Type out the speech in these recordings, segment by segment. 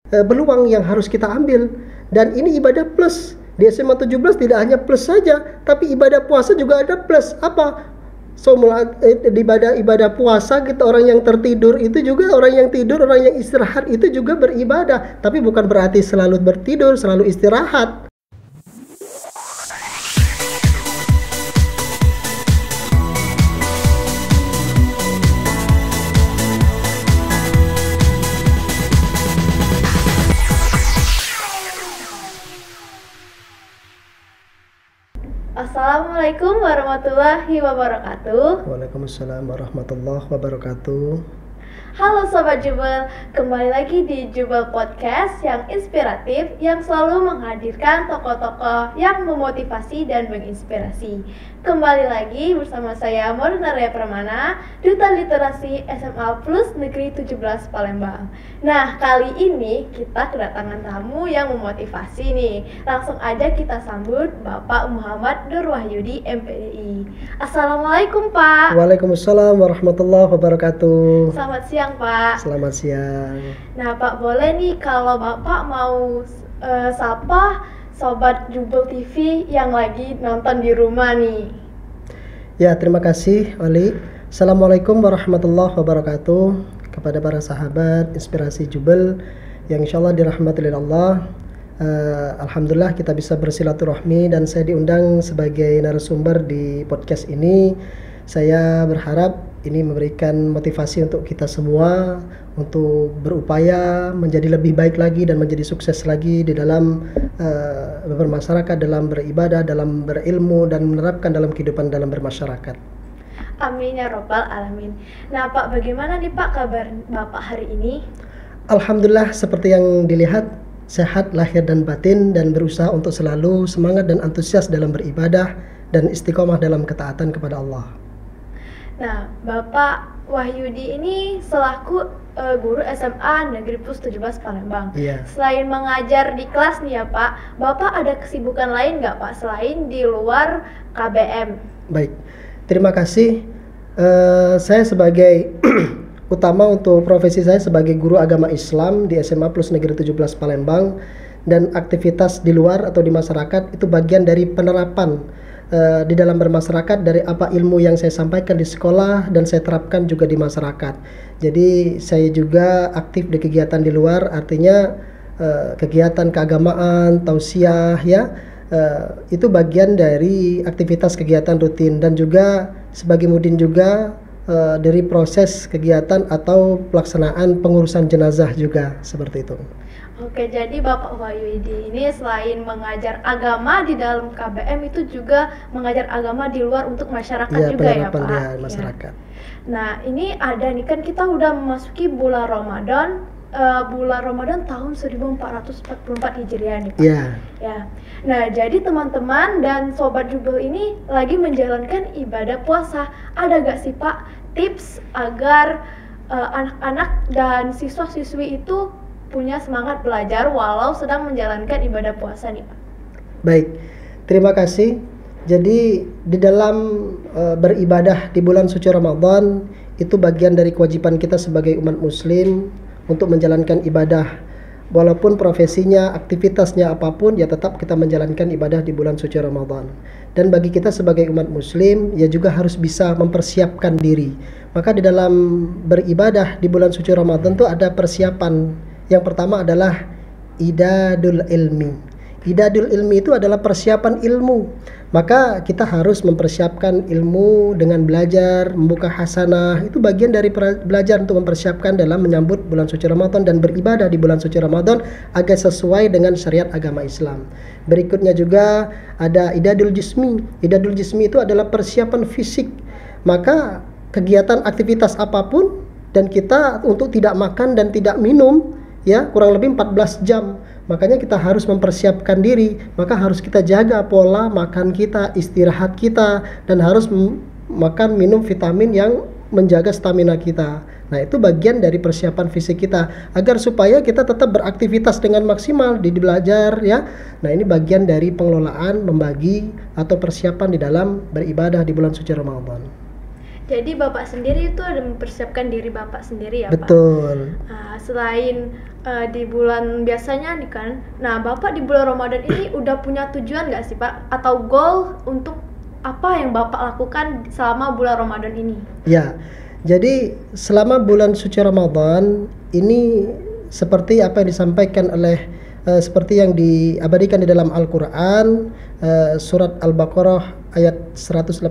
peluang yang harus kita ambil. Dan ini ibadah plus. Di SMA 17 tidak hanya plus saja, tapi ibadah puasa juga ada plus. Apa? Ibadah puasa kita, orang yang tertidur itu juga, orang yang tidur, orang yang istirahat itu juga beribadah. Tapi bukan berarti selalu bertidur, selalu istirahat. Assalamualaikum warahmatullahi wabarakatuh. Waalaikumsalam warahmatullahi wabarakatuh. Halo Sobat Jubel, kembali lagi di Jubel Podcast yang inspiratif, yang selalu menghadirkan tokoh-tokoh yang memotivasi dan menginspirasi. Kembali lagi bersama saya Morna Rea Permana, Duta Literasi SMA Plus Negeri 17 Palembang. Nah, kali ini kita kedatangan tamu yang memotivasi nih. Langsung aja kita sambut Bapak Muhammad Nur Wahyudi, MPDI. Assalamualaikum Pak. Waalaikumsalam warahmatullahi wabarakatuh. Selamat siang Pak. Selamat siang. Nah Pak, boleh nih kalau Bapak mau sapa Sobat Jubel TV yang lagi nonton di rumah nih. Ya, terima kasih Wali. Assalamualaikum warahmatullahi wabarakatuh. Kepada para sahabat Inspirasi Jubel yang insya Allah dirahmati oleh Allah. Alhamdulillah kita bisa bersilaturahmi dan saya diundang sebagai narasumber di podcast ini. Saya berharap ini memberikan motivasi untuk kita semua untuk berupaya menjadi lebih baik lagi dan menjadi sukses lagi di dalam bermasyarakat, dalam beribadah, dalam berilmu dan menerapkan dalam kehidupan dalam bermasyarakat. Amin ya robbal alamin. Nah Pak, bagaimana nih Pak kabar Bapak hari ini? Alhamdulillah seperti yang dilihat, sehat lahir dan batin dan berusaha untuk selalu semangat dan antusias dalam beribadah dan istiqomah dalam ketaatan kepada Allah. Nah, Bapak Wahyudi ini selaku guru SMA Negeri Plus 17 Palembang. Iya. Selain mengajar di kelas nih ya Pak, Bapak ada kesibukan lain nggak Pak selain di luar KBM? Baik, terima kasih. Saya sebagai utama untuk profesi saya sebagai guru agama Islam di SMA Plus Negeri 17 Palembang, dan aktivitas di luar atau di masyarakat itu bagian dari penerapan di dalam bermasyarakat dari apa ilmu yang saya sampaikan di sekolah dan saya terapkan juga di masyarakat. Jadi saya juga aktif di kegiatan di luar, artinya kegiatan keagamaan, tausiah ya, itu bagian dari aktivitas kegiatan rutin, dan juga sebagai mudin juga dari proses kegiatan atau pelaksanaan pengurusan jenazah juga seperti itu. Oke, jadi Bapak Wahyudi ini selain mengajar agama di dalam KBM itu juga mengajar agama di luar untuk masyarakat Ya, juga ya Pak? penerapan di masyarakat. Ya. Nah, ini ada nih kan kita udah memasuki bulan Ramadan tahun 1444 Hijriah nih Pak. Ya. Ya. Nah, jadi teman-teman dan Sobat Jubel ini lagi menjalankan ibadah puasa. Ada gak sih Pak tips agar anak-anak dan siswa-siswi itu punya semangat belajar walau sedang menjalankan ibadah puasa nih Pak? Baik, terima kasih. Jadi di dalam beribadah di bulan suci Ramadan itu bagian dari kewajiban kita sebagai umat muslim untuk menjalankan ibadah. Walaupun profesinya, aktivitasnya apapun, ya tetap kita menjalankan ibadah di bulan suci Ramadan. Dan bagi kita sebagai umat muslim, ya juga harus bisa mempersiapkan diri. Maka di dalam beribadah di bulan suci Ramadan itu ada persiapan. Yang pertama adalah idadul ilmi. Idadul ilmi itu adalah persiapan ilmu. Maka kita harus mempersiapkan ilmu dengan belajar, membuka hasanah. Itu bagian dari belajar untuk mempersiapkan dalam menyambut bulan suci Ramadan dan beribadah di bulan suci Ramadan agar sesuai dengan syariat agama Islam. Berikutnya juga ada idadul jismi. Idadul jismi itu adalah persiapan fisik. Maka kegiatan aktivitas apapun dan kita untuk tidak makan dan tidak minum ya kurang lebih 14 jam. Makanya kita harus mempersiapkan diri. Maka harus kita jaga pola makan kita, istirahat kita, dan harus makan minum vitamin yang menjaga stamina kita. Nah, itu bagian dari persiapan fisik kita agar supaya kita tetap beraktivitas dengan maksimal di belajar ya. Nah, ini bagian dari pengelolaan, membagi atau persiapan di dalam beribadah di bulan suci Ramadan. Jadi Bapak sendiri itu ada mempersiapkan diri Bapak sendiri ya Pak? Betul. Selain Di bulan biasanya nih kan. Nah, Bapak di bulan Ramadan ini udah punya tujuan nggak sih Pak? Atau goal untuk apa yang Bapak lakukan selama bulan Ramadan ini? Ya, jadi selama bulan suci Ramadan ini seperti apa yang disampaikan oleh seperti yang diabadikan di dalam Al-Quran, surat Al-Baqarah ayat 183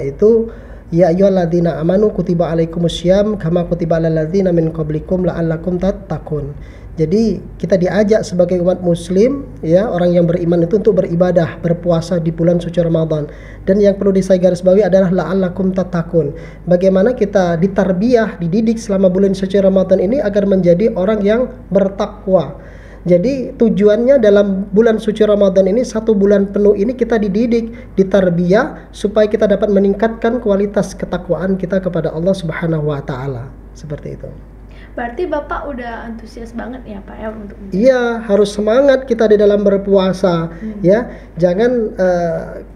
itu, ya ayyuhalladzina amanu kutiba alaikumussyam kama kutiba alal ladzina min qablikum la'allakum tattaqun. Jadi kita diajak sebagai umat muslim, ya, orang yang beriman itu untuk beribadah, berpuasa di bulan suci Ramadan. Dan yang perlu saya garis bawahi adalah la'allakum tattaqun. Bagaimana kita ditarbiyah, dididik selama bulan suci Ramadan ini agar menjadi orang yang bertakwa. Jadi tujuannya dalam bulan suci Ramadan ini, 1 bulan penuh ini kita dididik, ditarbiyah supaya kita dapat meningkatkan kualitas ketakwaan kita kepada Allah Subhanahu wa taala. Seperti itu. Berarti Bapak udah antusias banget ya Pak ya untuk Iya, harus semangat kita di dalam berpuasa, ya. Jangan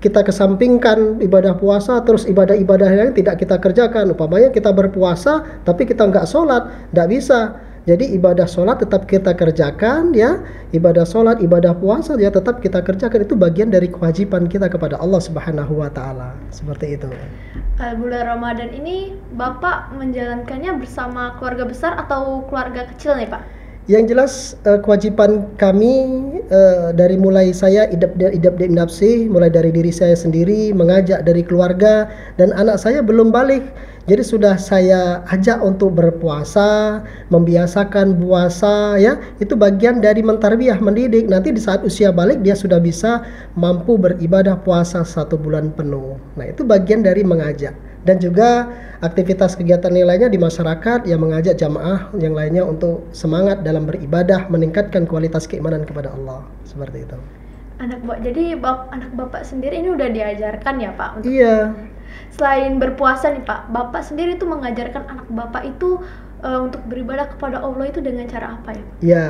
kita kesampingkan ibadah puasa terus ibadah-ibadah yang tidak kita kerjakan. Umpamanya kita berpuasa tapi kita nggak sholat, nggak bisa. Jadi ibadah sholat tetap kita kerjakan, ya. Ibadah sholat, ibadah puasa ya tetap kita kerjakan. Itu bagian dari kewajiban kita kepada Allah Subhanahu wa taala. Seperti itu. Bulan Ramadan ini Bapak menjalankannya bersama keluarga besar atau keluarga kecil nih Pak? Yang jelas kewajiban kami dari mulai saya idab nafsi, mulai dari diri saya sendiri, mengajak dari keluarga, dan anak saya belum balik. Jadi sudah saya ajak untuk berpuasa, membiasakan puasa, ya. Itu bagian dari mentarbiyah, mendidik. Nanti di saat usia balik dia sudah bisa mampu beribadah puasa 1 bulan penuh. Nah, itu bagian dari mengajak. Dan juga aktivitas kegiatan yang lainnya di masyarakat yang mengajak jamaah yang lainnya untuk semangat dalam beribadah, meningkatkan kualitas keimanan kepada Allah. Seperti itu. Jadi anak Bapak sendiri ini udah diajarkan ya Pak? Untuk Iya. Selain berpuasa nih Pak, Bapak sendiri itu mengajarkan anak Bapak itu untuk beribadah kepada Allah itu dengan cara apa ya Pak? Ya,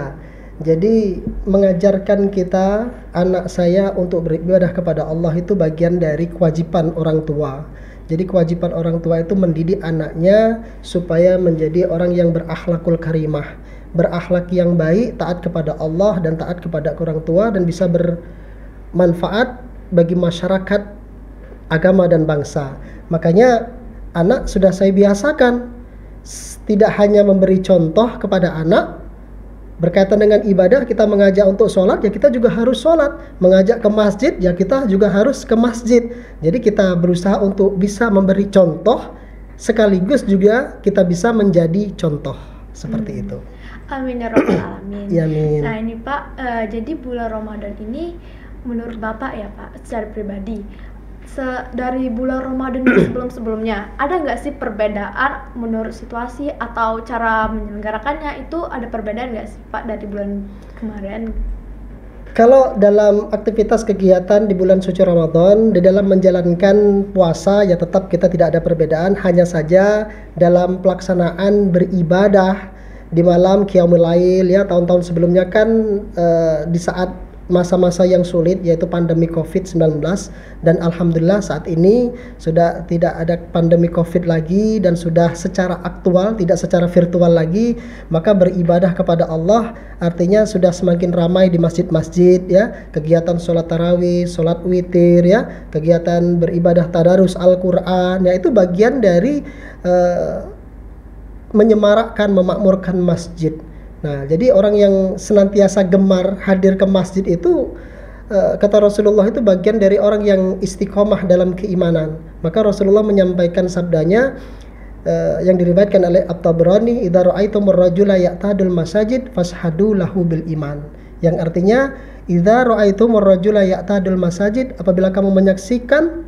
jadi mengajarkan kita, anak saya untuk beribadah kepada Allah itu bagian dari kewajiban orang tua. Jadi kewajiban orang tua itu mendidik anaknya supaya menjadi orang yang berakhlakul karimah, berakhlak yang baik, taat kepada Allah dan taat kepada orang tua, dan bisa bermanfaat bagi masyarakat, agama dan bangsa. Makanya anak sudah saya biasakan tidak hanya memberi contoh kepada anak berkaitan dengan ibadah, kita mengajak untuk sholat, ya kita juga harus sholat. Mengajak ke masjid, ya kita juga harus ke masjid. Jadi kita berusaha untuk bisa memberi contoh, sekaligus juga kita bisa menjadi contoh. Seperti itu. Amin ya Rabbal Alamin. Ya, amin. Nah ini Pak, jadi bulan Ramadan ini menurut Bapak ya Pak, secara pribadi, dari bulan Ramadan sebelum-sebelumnya, ada nggak sih perbedaan menurut situasi atau cara menyelenggarakannya? Itu ada perbedaan nggak sih Pak dari bulan kemarin? Kalau dalam aktivitas kegiatan di bulan suci Ramadan, di dalam menjalankan puasa, ya tetap kita tidak ada perbedaan. Hanya saja dalam pelaksanaan beribadah di malam Qiyamul Lail, ya, tahun-tahun sebelumnya kan di saat masa-masa yang sulit, yaitu pandemi COVID-19, dan alhamdulillah saat ini sudah tidak ada pandemi COVID lagi dan sudah secara aktual, tidak secara virtual lagi. Maka beribadah kepada Allah artinya sudah semakin ramai di masjid-masjid, ya, kegiatan sholat tarawih, sholat witir, ya, kegiatan beribadah tadarus Al-Quran, ya, itu bagian dari menyemarakkan, memakmurkan masjid. Nah, jadi orang yang senantiasa gemar hadir ke masjid itu, kata Rasulullah, itu bagian dari orang yang istiqomah dalam keimanan. Maka Rasulullah menyampaikan sabdanya yang diriwayatkan oleh At-Tabrani, "Idza ra'aitumur rajula ya'tadul masajid fashhadu lahu bil iman." Yang artinya, "Idza ra'aitumur rajula ya'tadul masajid," apabila kamu menyaksikan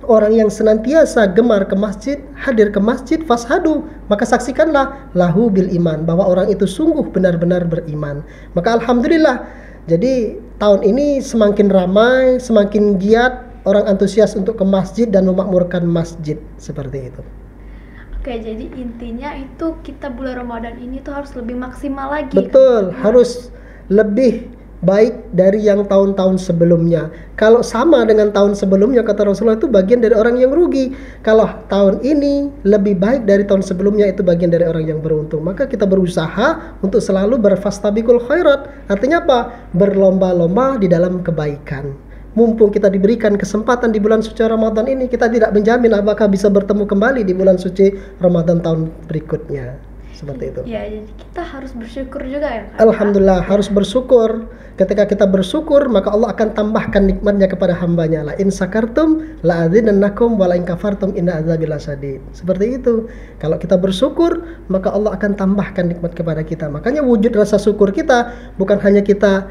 orang yang senantiasa gemar ke masjid, hadir ke masjid, fashadu, maka saksikanlah lahu bil iman, bahwa orang itu sungguh benar-benar beriman. Maka alhamdulillah, jadi tahun ini semakin ramai, semakin giat orang antusias untuk ke masjid dan memakmurkan masjid, seperti itu. Oke, jadi intinya itu kita bulan Ramadan ini tuh harus lebih maksimal lagi. Betul, kan? harus lebih baik dari yang tahun-tahun sebelumnya. Kalau sama dengan tahun sebelumnya, kata Rasulullah, itu bagian dari orang yang rugi. Kalau tahun ini lebih baik dari tahun sebelumnya, itu bagian dari orang yang beruntung. Maka kita berusaha untuk selalu berfastabiqul khairat. Artinya apa? Berlomba-lomba di dalam kebaikan. Mumpung kita diberikan kesempatan di bulan suci Ramadan ini, kita tidak menjamin apakah bisa bertemu kembali di bulan suci Ramadan tahun berikutnya. Seperti itu. Ya, jadi kita harus bersyukur juga ya, Kak? Alhamdulillah, harus bersyukur. Ketika kita bersyukur, maka Allah akan tambahkan nikmatnya kepada hambanya. La in sakartum la azidannakum wa la in kafartum inna azabi lasyadid. Seperti itu. Kalau kita bersyukur, maka Allah akan tambahkan nikmat kepada kita. Makanya wujud rasa syukur kita bukan hanya kita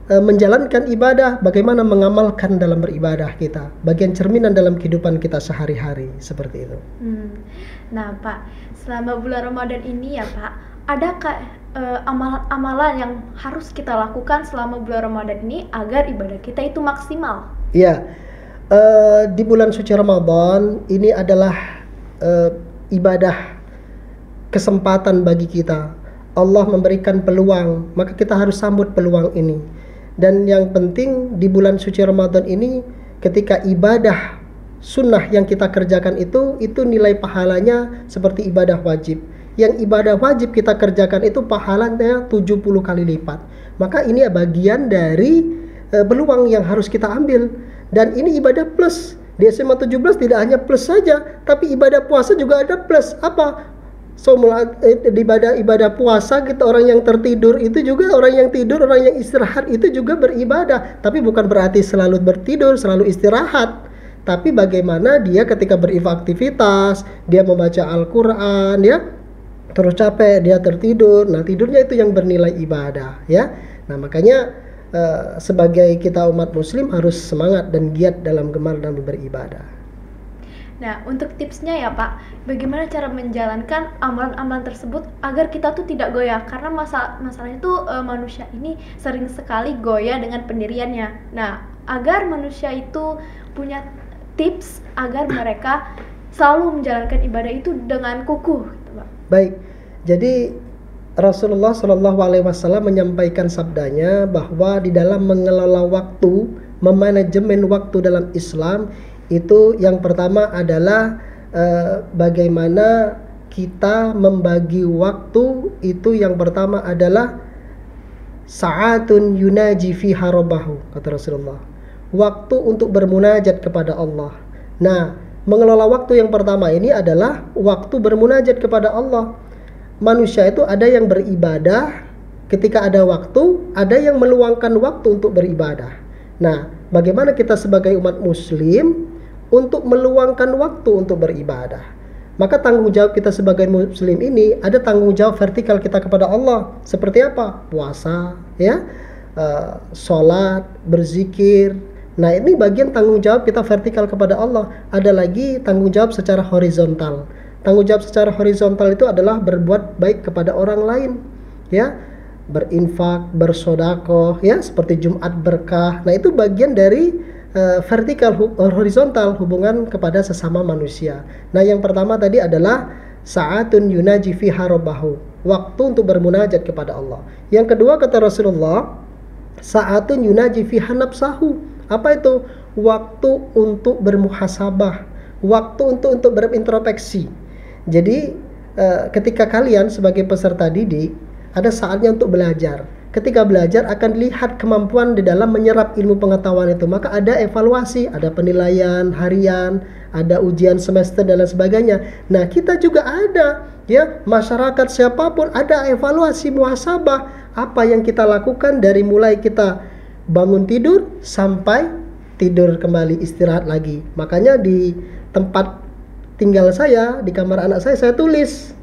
menjalankan ibadah, bagaimana mengamalkan dalam beribadah kita, bagian cerminan dalam kehidupan kita sehari-hari, seperti itu. Nah Pak, selama bulan Ramadan ini ya Pak, adakah amalan-amalan yang harus kita lakukan selama bulan Ramadan ini agar ibadah kita itu maksimal? Iya, di bulan suci Ramadan ini adalah ibadah, kesempatan bagi kita. Allah memberikan peluang, maka kita harus sambut peluang ini. Dan yang penting di bulan suci Ramadan ini, ketika ibadah sunnah yang kita kerjakan itu nilai pahalanya seperti ibadah wajib. Yang ibadah wajib kita kerjakan itu pahalanya 70 kali lipat. Maka ini bagian dari peluang yang harus kita ambil. Dan ini ibadah plus. Di SMA 17 tidak hanya plus saja, tapi ibadah puasa juga ada plus. Apa? So ibadah puasa kita, orang yang tertidur itu juga, orang yang tidur, orang yang istirahat itu juga beribadah. Tapi bukan berarti selalu bertidur, selalu istirahat. Tapi bagaimana dia ketika beraktivitas, dia membaca Al-Quran, ya, terus capek, dia tertidur. Nah, tidurnya itu yang bernilai ibadah, ya. Nah, makanya sebagai kita umat muslim harus semangat dan giat dalam gemar dalam beribadah. Nah, untuk tipsnya ya Pak, bagaimana cara menjalankan amalan-amalan tersebut agar kita tuh tidak goyah? Karena masalahnya tuh manusia ini sering sekali goyah dengan pendiriannya. Nah, agar manusia itu punya tips agar mereka selalu menjalankan ibadah itu dengan kukuh, gitu, Pak. Baik, jadi Rasulullah SAW menyampaikan sabdanya bahwa di dalam mengelola waktu, memanajemen waktu dalam Islam, itu yang pertama adalah bagaimana kita membagi waktu. Itu yang pertama adalah sa'atun yunaji fiha rabbahu, kata Rasulullah, waktu untuk bermunajat kepada Allah. Nah, mengelola waktu yang pertama ini adalah waktu bermunajat kepada Allah. Manusia itu ada yang beribadah ketika ada waktu, ada yang meluangkan waktu untuk beribadah. Nah, bagaimana kita sebagai umat muslim untuk meluangkan waktu untuk beribadah? Maka tanggung jawab kita sebagai muslim ini ada tanggung jawab vertikal kita kepada Allah. Seperti apa? Puasa, ya, sholat, berzikir. Nah, ini bagian tanggung jawab kita vertikal kepada Allah. Ada lagi tanggung jawab secara horizontal. Tanggung jawab secara horizontal itu adalah berbuat baik kepada orang lain, ya, berinfak, bersodakoh, ya, seperti Jumat berkah. Nah, itu bagian dari vertikal, horizontal, hubungan kepada sesama manusia. Nah, yang pertama tadi adalah sa'atun yunaji fiha rabbahu, waktu untuk bermunajat kepada Allah. Yang kedua kata Rasulullah, sa'atun yunaji fiha nafsahu. Apa itu? Waktu untuk bermuhasabah, waktu untuk berintrospeksi. Jadi ketika kalian sebagai peserta didik, ada saatnya untuk belajar. Ketika belajar akan dilihat kemampuan di dalam menyerap ilmu pengetahuan itu. Maka ada evaluasi, ada penilaian harian, ada ujian semester dan lain sebagainya. Nah, kita juga ada, ya, masyarakat siapapun ada evaluasi muhasabah. Apa yang kita lakukan dari mulai kita bangun tidur sampai tidur kembali, istirahat lagi. Makanya di tempat tinggal saya, di kamar anak saya tulis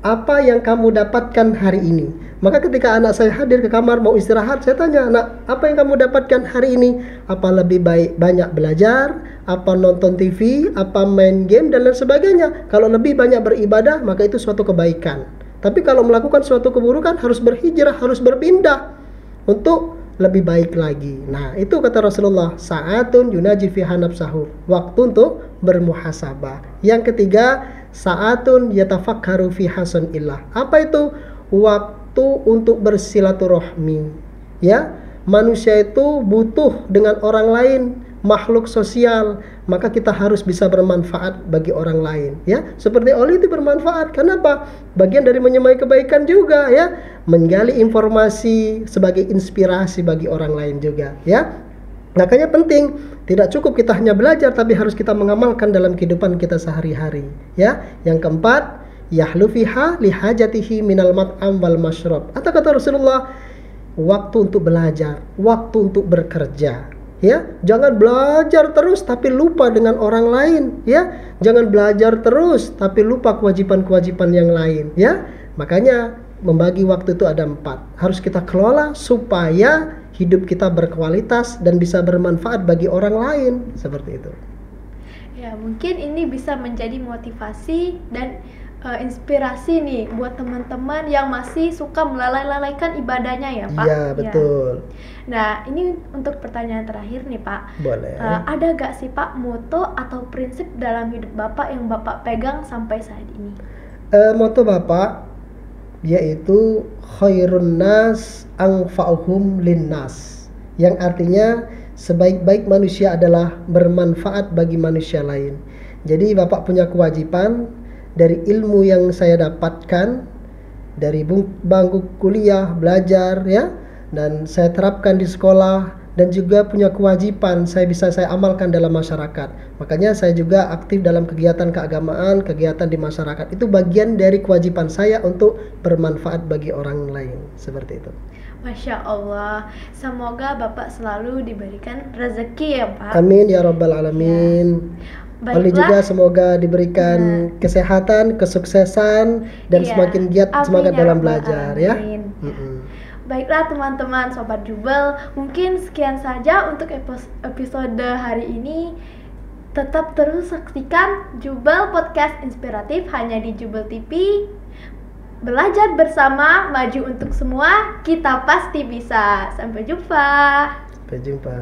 apa yang kamu dapatkan hari ini. Maka ketika anak saya hadir ke kamar mau istirahat, saya tanya, "Nak, apa yang kamu dapatkan hari ini? Apa lebih baik banyak belajar, apa nonton TV, apa main game dan lain sebagainya?" Kalau lebih banyak beribadah, maka itu suatu kebaikan. Tapi kalau melakukan suatu keburukan, harus berhijrah, harus berpindah untuk lebih baik lagi. Nah, itu kata Rasulullah, sa'atun yunaji fiha nafsahu, waktu untuk bermuhasabah. Yang ketiga, sa'atun yatafakkaru fi hasanillah. Apa itu? Waktu untuk bersilaturahmi, ya, manusia itu butuh dengan orang lain, makhluk sosial, maka kita harus bisa bermanfaat bagi orang lain, ya. Seperti Oli itu bermanfaat, kenapa? Bagian dari menyemai kebaikan juga, ya. Menggali informasi sebagai inspirasi bagi orang lain juga, ya. Makanya penting, tidak cukup kita hanya belajar, tapi harus kita mengamalkan dalam kehidupan kita sehari-hari, ya. Yang keempat, yahlu fiha lihajatihi minal mat'am wal mashrab. Atau kata Rasulullah, waktu untuk belajar, waktu untuk bekerja, ya. Jangan belajar terus tapi lupa dengan orang lain, ya. Jangan belajar terus tapi lupa kewajiban-kewajiban yang lain, ya. Makanya membagi waktu itu ada 4, harus kita kelola supaya hidup kita berkualitas dan bisa bermanfaat bagi orang lain, seperti itu. Ya, mungkin ini bisa menjadi motivasi dan inspirasi nih buat teman-teman yang masih suka melalaikan ibadahnya ya Pak. Iya, betul. Ya. Nah, ini untuk pertanyaan terakhir nih Pak. Boleh. Ada gak sih Pak moto atau prinsip dalam hidup Bapak yang Bapak pegang sampai saat ini? Moto Bapak yaitu khairun nas anfa'uhum linnas, yang artinya sebaik-baik manusia adalah bermanfaat bagi manusia lain. Jadi Bapak punya kewajiban dari ilmu yang saya dapatkan dari bangku kuliah, belajar, ya, dan saya terapkan di sekolah, dan juga punya kewajiban saya amalkan dalam masyarakat. Makanya saya juga aktif dalam kegiatan keagamaan, kegiatan di masyarakat. Itu bagian dari kewajiban saya untuk bermanfaat bagi orang lain, seperti itu. Masya Allah, semoga Bapak selalu diberikan rezeki ya Pak. Amin ya rabbal alamin. Ya. Oli juga semoga diberikan kesehatan, kesuksesan, dan semakin giat semangat dalam belajar, ya. Baiklah teman-teman Sobat Jubel, mungkin sekian saja untuk episode hari ini. Tetap terus saksikan Jubel Podcast Inspiratif hanya di Jubel TV. Belajar bersama, maju untuk semua, kita pasti bisa. Sampai jumpa. Sampai jumpa.